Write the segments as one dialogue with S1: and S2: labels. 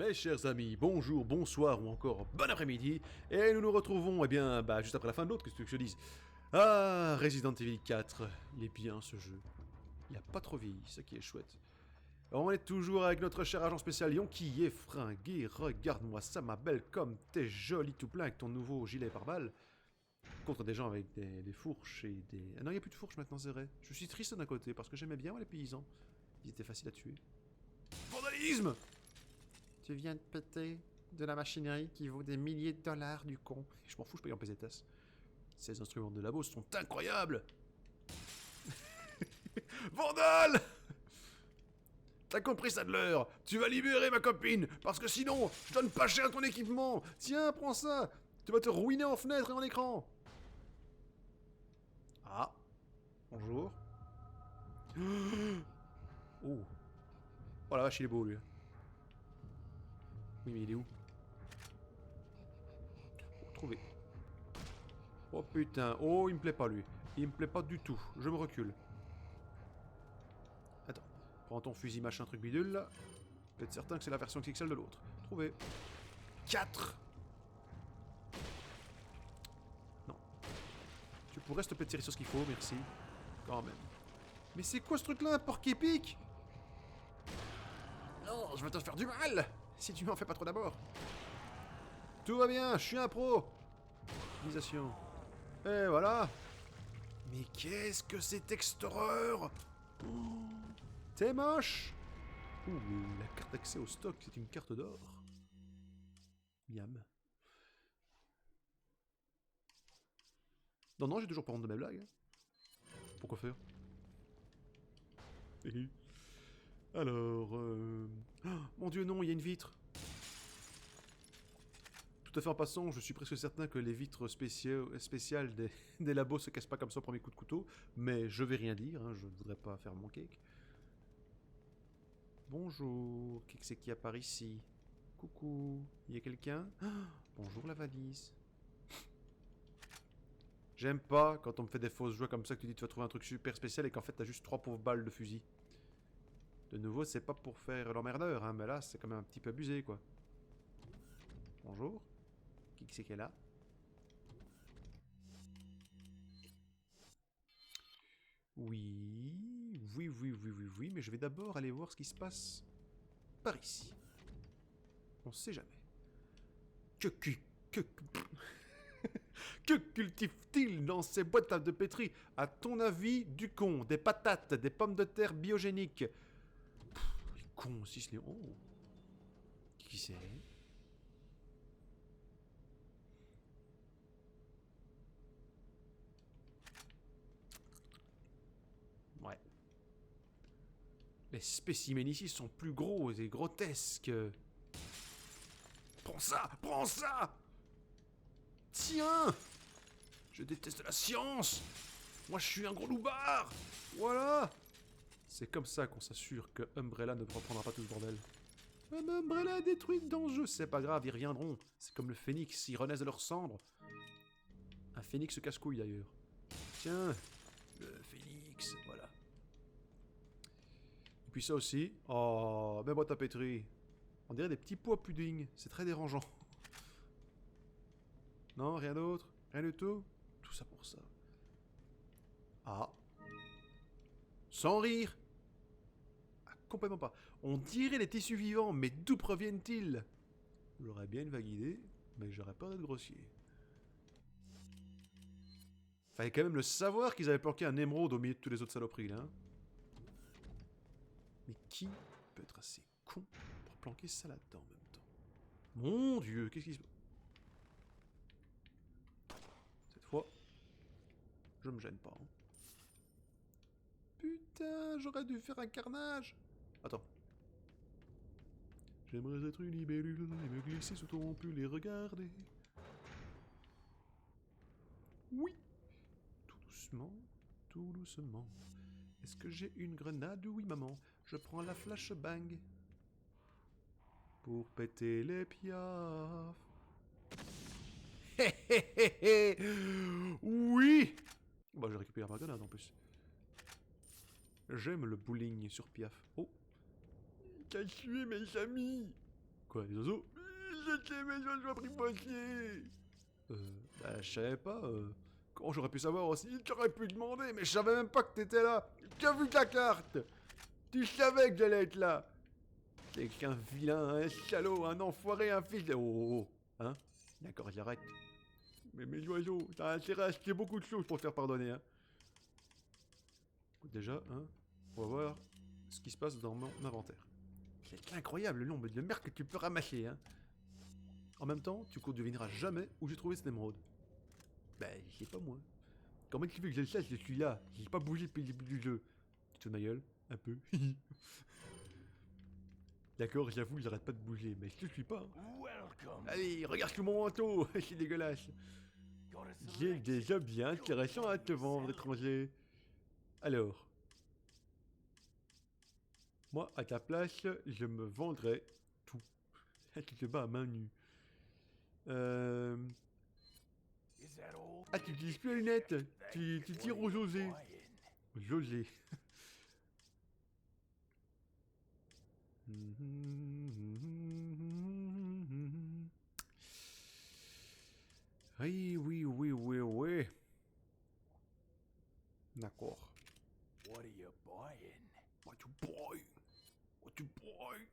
S1: Mes chers amis, bonjour, bonsoir ou encore bon après-midi, et nous nous retrouvons, juste après la fin de l'autre, qu'est-ce que tu veux que je dise? Ah, Resident Evil 4, il est bien ce jeu. Il a pas trop vieilli, ça qui est chouette. Alors, on est toujours avec notre cher agent spécial Lyon qui est fringué, regarde-moi ça ma belle, comme t'es joli tout plein avec ton nouveau gilet pare-balles. Contre des gens avec des fourches et des... Ah non, il n'y a plus de fourches maintenant, c'est vrai. Je suis triste d'un côté, parce que j'aimais bien moi, les paysans. Ils étaient faciles à tuer. Vandalisme! Tu viens de péter de la machinerie qui vaut des milliers de dollars, du con. Je m'en fous, je paye en pesetas. Ces instruments de labo sont incroyables. Vandale! T'as compris ça de l'heure? Tu vas libérer ma copine, parce que sinon, je donne pas cher ton équipement. Tiens, prends ça. Tu vas te ruiner en fenêtre et en écran. Ah. Bonjour. Oh. Oh la vache, il est beau, lui. Oui, mais il est où? Oh, trouvé. Oh putain. Oh, il me plaît pas, lui. Il me plaît pas du tout. Je me recule. Attends. Prends ton fusil machin truc bidule, là. Peut-être certain que c'est la version XXL de l'autre. Trouvé. 4. Non. Tu pourrais te tirer sur ce qu'il faut, merci. Quand même. Mais c'est quoi ce truc-là, un porc épique? Non, je vais te faire du mal si tu m'en fais pas trop d'abord. Tout va bien, je suis un pro. Utilisation. Et voilà. Mais qu'est-ce que c'est cette horreur? Oh, t'es moche. Ouh, la carte d'accès au stock, c'est une carte d'or. Miam. Non, non, j'ai toujours pas honte de mes blagues. Pourquoi faire? Alors, oh, mon dieu, non, il y a une vitre. Tout à fait en passant, je suis presque certain que les vitres spéciales des labos se cassent pas comme ça au premier coup de couteau, mais je vais rien dire, hein, je ne voudrais pas faire mon cake. Bonjour, qu'est-ce que c'est qui apparaît ici? Coucou, il y a quelqu'un? Bonjour la valise. J'aime pas quand on me fait des fausses joies comme ça que tu dis tu vas trouver un truc super spécial et qu'en fait t'as juste 3 pauvres balles de fusil. De nouveau, c'est pas pour faire l'emmerdeur, hein, mais là c'est quand même un petit peu abusé quoi. Bonjour. Qui c'est qui est là? Oui, mais je vais d'abord aller voir ce qui se passe par ici. On sait jamais. Que que que cultive-t-il dans ces boîtes de pétri? À ton avis, du con, des patates, des pommes de terre biogéniques. Les cons aussi, ce n'est... Oh. Qui c'est? Ouais. Les spécimens ici sont plus gros et grotesques. Prends ça! Prends ça! Tiens! Je déteste la science! Moi je suis un gros loupard! Voilà! C'est comme ça qu'on s'assure que Umbrella ne reprendra pas tout ce bordel. Mais Umbrella est détruite dans le jeu, c'est pas grave, ils reviendront. C'est comme le phénix, ils renaissent de leurs cendres. Un phénix casse-couille d'ailleurs. Tiens, le phénix, voilà. Et puis ça aussi. Oh, même boîte à pétri. On dirait des petits pois pudding, c'est très dérangeant. Non, rien d'autre? Rien du tout? Tout ça pour ça. Ah. Sans rire! Ah, complètement pas. On dirait des tissus vivants, mais d'où proviennent-ils? J'aurais bien une vague idée, mais j'aurais peur d'être grossier. Fallait quand même le savoir qu'ils avaient planqué un émeraude au milieu de tous les autres saloperies, là. Hein. Mais qui peut être assez con pour planquer ça là-dedans en même temps? Mon dieu, qu'est-ce qui se... Cette fois, je me gêne pas. Hein. Putain, j'aurais dû faire un carnage. Attends. J'aimerais être une libellule et me glisser sous ton pull et regarder. Oui. Tout doucement, tout doucement. Est-ce que j'ai une grenade? Oui, maman. Je prends la flashbang. Pour péter les piafs. Hé hé hé hé. Oui. Bah, j'ai récupéré ma grenade en plus. J'aime le bowling sur Piaf. Oh. Qu'a tué mes amis? Quoi, les oiseaux? J'étais mes oiseaux apprivoisés. Bah, je savais pas. Comment j'aurais pu savoir aussi? J'aurais pu demander, mais je savais même pas que t'étais là. Tu as vu ta carte? Tu savais que j'allais être là. T'es qu'un vilain, un salaud, un enfoiré, un fils de... Oh, hein? D'accord, j'arrête. Mais mes oiseaux, t'as intérêt à acheter beaucoup de choses pour te faire pardonner, hein. Déjà, hein, on va voir ce qui se passe dans mon inventaire. C'est incroyable le nombre de merde que tu peux ramasser, hein. En même temps, tu ne devineras jamais où j'ai trouvé cette émeraude. Ben, c'est pas moi. Comment tu veux que je le sache, je suis là. J'ai pas bougé depuis le début du jeu. Tu te fous de ma gueule? Un peu. D'accord, j'avoue, j'arrête pas de bouger, mais je te suis pas. Hein. Allez, regarde tout mon manteau, c'est dégueulasse. J'ai des objets intéressants à te vendre, étranger. Alors, moi, à ta place, je me vendrais tout. Tu te bats à main nue. Ah, tu utilises plus la lunette. Tu tires aux osés. Aux osés. Oui, oui, oui, oui, oui. D'accord. What you buy? What you buy?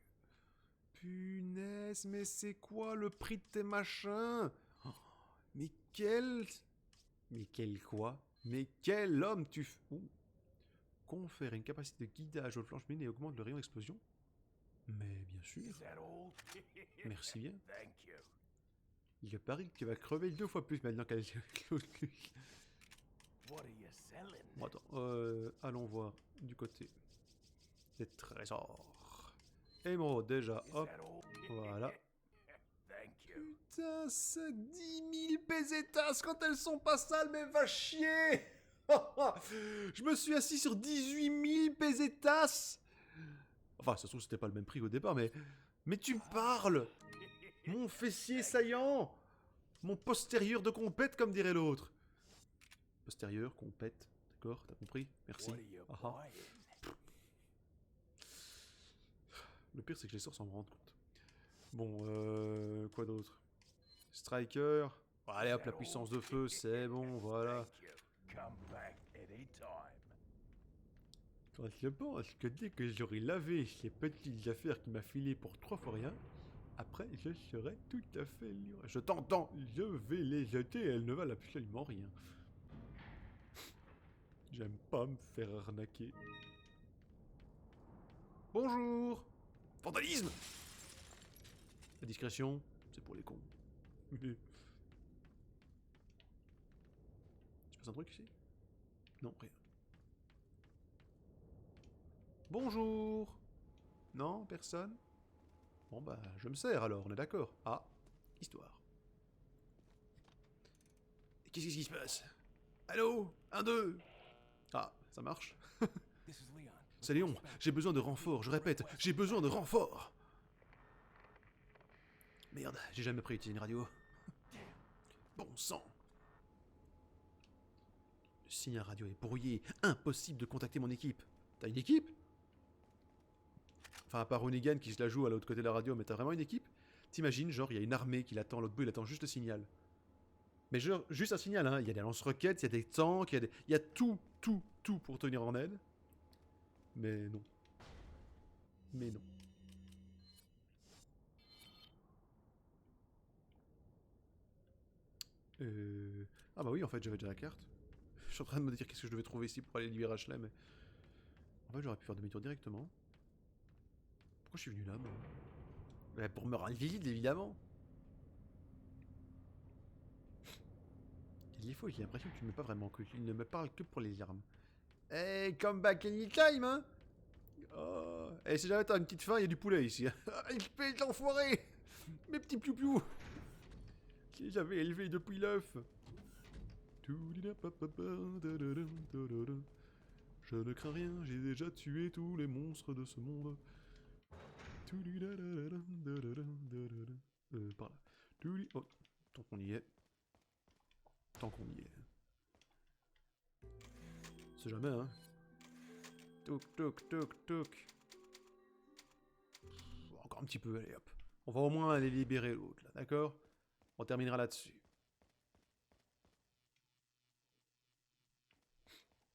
S1: Punaise, mais c'est quoi le prix de tes machins? Oh, mais quel... Mais quel quoi? Mais quel homme tu... Confère une capacité de guidage aux planches minées et augmente le rayon d'explosion? Mais bien sûr. Merci bien. Je parie que tu vas crever 2 fois plus maintenant qu'elle explose plus. Bon, attends, allons voir du côté des trésors. Émeraude déjà, hop, voilà. Putain, c'est 10 000 pesetas quand elles sont pas sales, mais va chier. Je me suis assis sur 18 000 pesetas. Enfin, ça se trouve c'était pas le même prix au départ, mais... Mais tu parles. Mon fessier saillant. Mon postérieur de compète, comme dirait l'autre. Postérieur, compète, d'accord, t'as compris? Merci. Aha. Le pire, c'est que je les sors sans me rendre compte. Bon, quoi d'autre? Striker. Allez hop, la puissance de feu, c'est bon, voilà. Quand je pense que dès que j'aurai lavé ces petites affaires qui m'a filé pour 3 fois rien, après je serai tout à fait libre. Je t'entends, je vais les jeter, elles ne valent absolument rien. J'aime pas me faire arnaquer. Bonjour! Vandalisme! La discrétion, c'est pour les cons. Tu passes un truc ici? Non, rien. Bonjour! Non, personne? Bon bah, je me sers alors, on est d'accord. Ah, histoire. Qu'est-ce qui se passe? Allô? 1, 2. Ah, ça marche. C'est Léon, j'ai besoin de renfort, je répète, j'ai besoin de renfort! Merde, j'ai jamais préutiliser une radio. Bon sang! Le signal radio est brouillé, impossible de contacter mon équipe. T'as une équipe? Enfin, à part Onigan qui se la joue à l'autre côté de la radio, mais t'as vraiment une équipe? T'imagines, genre, il y a une armée qui l'attend, l'autre bout, il attend juste le signal. Mais genre, juste un signal, hein. Il y a des lance-roquettes, il y a des tanks, il y a tout pour tenir en aide. Mais non. Mais non. Ah bah oui, en fait, j'avais déjà la carte. Je suis en train de me dire qu'est-ce que je devais trouver ici pour aller libérer Ashley, mais... En fait, j'aurais pu faire demi-tour directement. Pourquoi je suis venu là, moi? Bah, pour me rendre visite, évidemment. Il est faux, j'ai l'impression que tu ne me pas vraiment que il ne me parle que pour les armes. Hey, come back anytime, hein? Oh. Et si jamais t'as une petite faim, il y a du poulet ici. Il fait l'enfoiré! Mes petits piou-piou! Si j'avais élevé depuis l'œuf. Je ne crains rien, j'ai déjà tué tous les monstres de ce monde. Par là. Oh, tant qu'on y est. Tant qu'on y est. C'est jamais, hein. Toc, toc, toc, toc. Encore un petit peu, allez hop. On va au moins aller libérer l'autre, là, d'accord? On terminera là-dessus.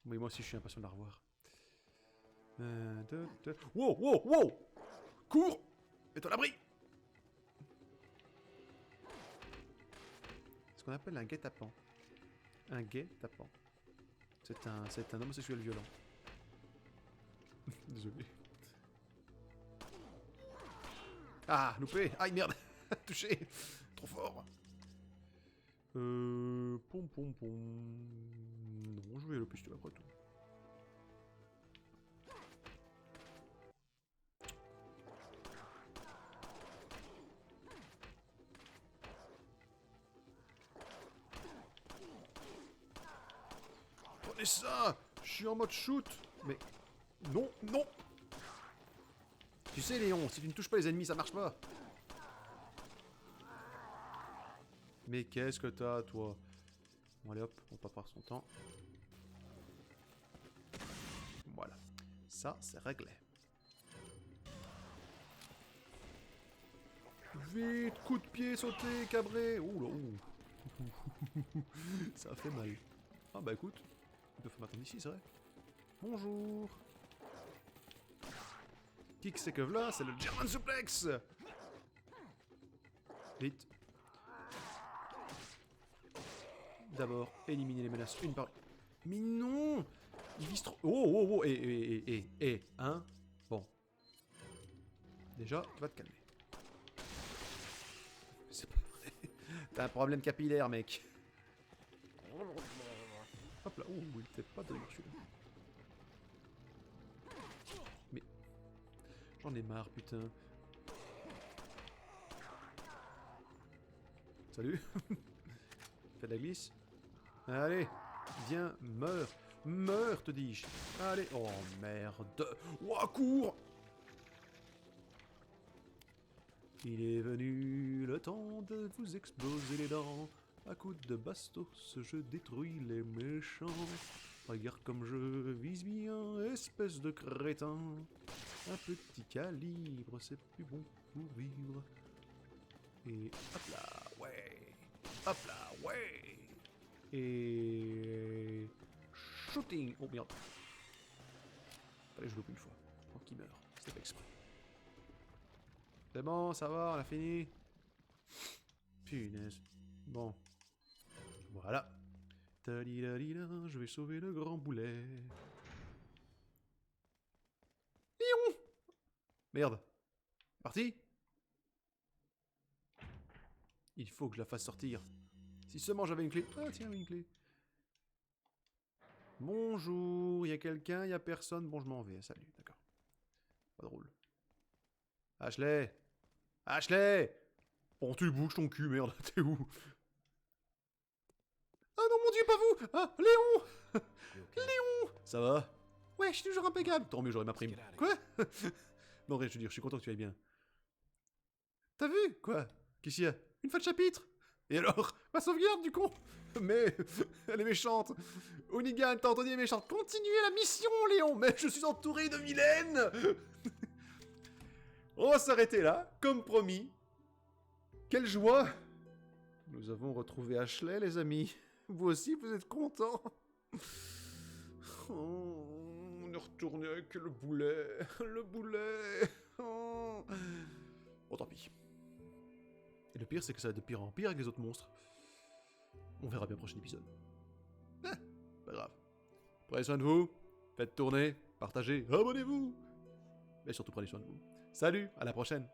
S1: Oui, moi aussi, je suis impatient de la revoir. Wow, wow, wow! Cours! Mets-toi à l'abri! C'est ce qu'on appelle un guet-apens. Un guet-apens. C'est un homosexuel violent. Désolé. Ah, loupé! Aïe, merde! Touché! Trop fort! Pom pom pom. Non, je vais le pistolet après tout. Prenez ça! Je suis en mode shoot! Mais. Non, non! Tu sais, Léon, si tu ne touches pas les ennemis, ça marche pas! Mais qu'est-ce que t'as, toi? Bon, allez hop, on va pas perdre son temps. Voilà. Ça, c'est réglé. Vite, coup de pied, sauter, cabré. Ouh là, ouh. Ça fait mal. Ah bah écoute, ils peuvent m'attendre ici, c'est vrai. Bonjour. Kick c'est que là, c'est le German Suplex. Vite. D'abord, éliminer les menaces une par... Mais non! Il vise trop... Oh, oh, oh, hein? Bon. Déjà, tu vas te calmer. C'est pas vrai. T'as un problème capillaire, mec. Hop là, ouh, il était pas de celui-là. Mais... J'en ai marre, putain. Salut. Fais de la glisse. Allez, viens, meurs. Meurs, te dis-je. Allez. Oh, merde. Ouah, cours. Il est venu le temps de vous exploser les dents. À coups de bastos, je détruis les méchants. Regarde comme je vise bien, espèce de crétin. Un petit calibre, c'est plus bon pour vivre. Et hop là, ouais. Hop là, ouais. Et... Shooting. Oh merde. Fallait que je loupe une fois. Pour qu'il meurt. C'était pas exprès. C'est bon, ça va, on a fini. Punaise. Bon. Voilà. Tadidadida, je vais sauver le grand boulet. Lion! Merde. Parti? Il faut que je la fasse sortir. Si seulement j'avais une clé. Ah tiens, une clé. Bonjour, il y a quelqu'un, il y a personne. Bon, je m'en vais. Salut, d'accord. Pas drôle. Ashley! Ashley! Bon, tu bouges ton cul, merde. T'es où? Ah non, mon dieu, pas vous! Ah, Léon! Léon! Ça va? Ouais, je suis toujours impeccable. Tant mieux, j'aurai ma prime. Quoi? Non, rien, je veux dire, je suis content que tu ailles bien. T'as vu? Quoi? Qu'est-ce qu'il y a? Une fin de chapitre? Et alors? Ma sauvegarde, du con? Mais elle est méchante. Onigan, t'as entendu, elle est méchante. Continuez la mission, Léon. Mais je suis entouré de vilaines. On va s'arrêter là, comme promis. Quelle joie. Nous avons retrouvé Ashley, les amis. Vous aussi, vous êtes contents? Oh, on est retourné avec le boulet. Le boulet. Oh. Bon, tant pis. Et le pire, c'est que ça va de pire en pire avec les autres monstres. On verra bien au prochain épisode. Ah, pas grave. Prenez soin de vous. Faites tourner, partagez, abonnez-vous. Mais surtout, prenez soin de vous. Salut, à la prochaine.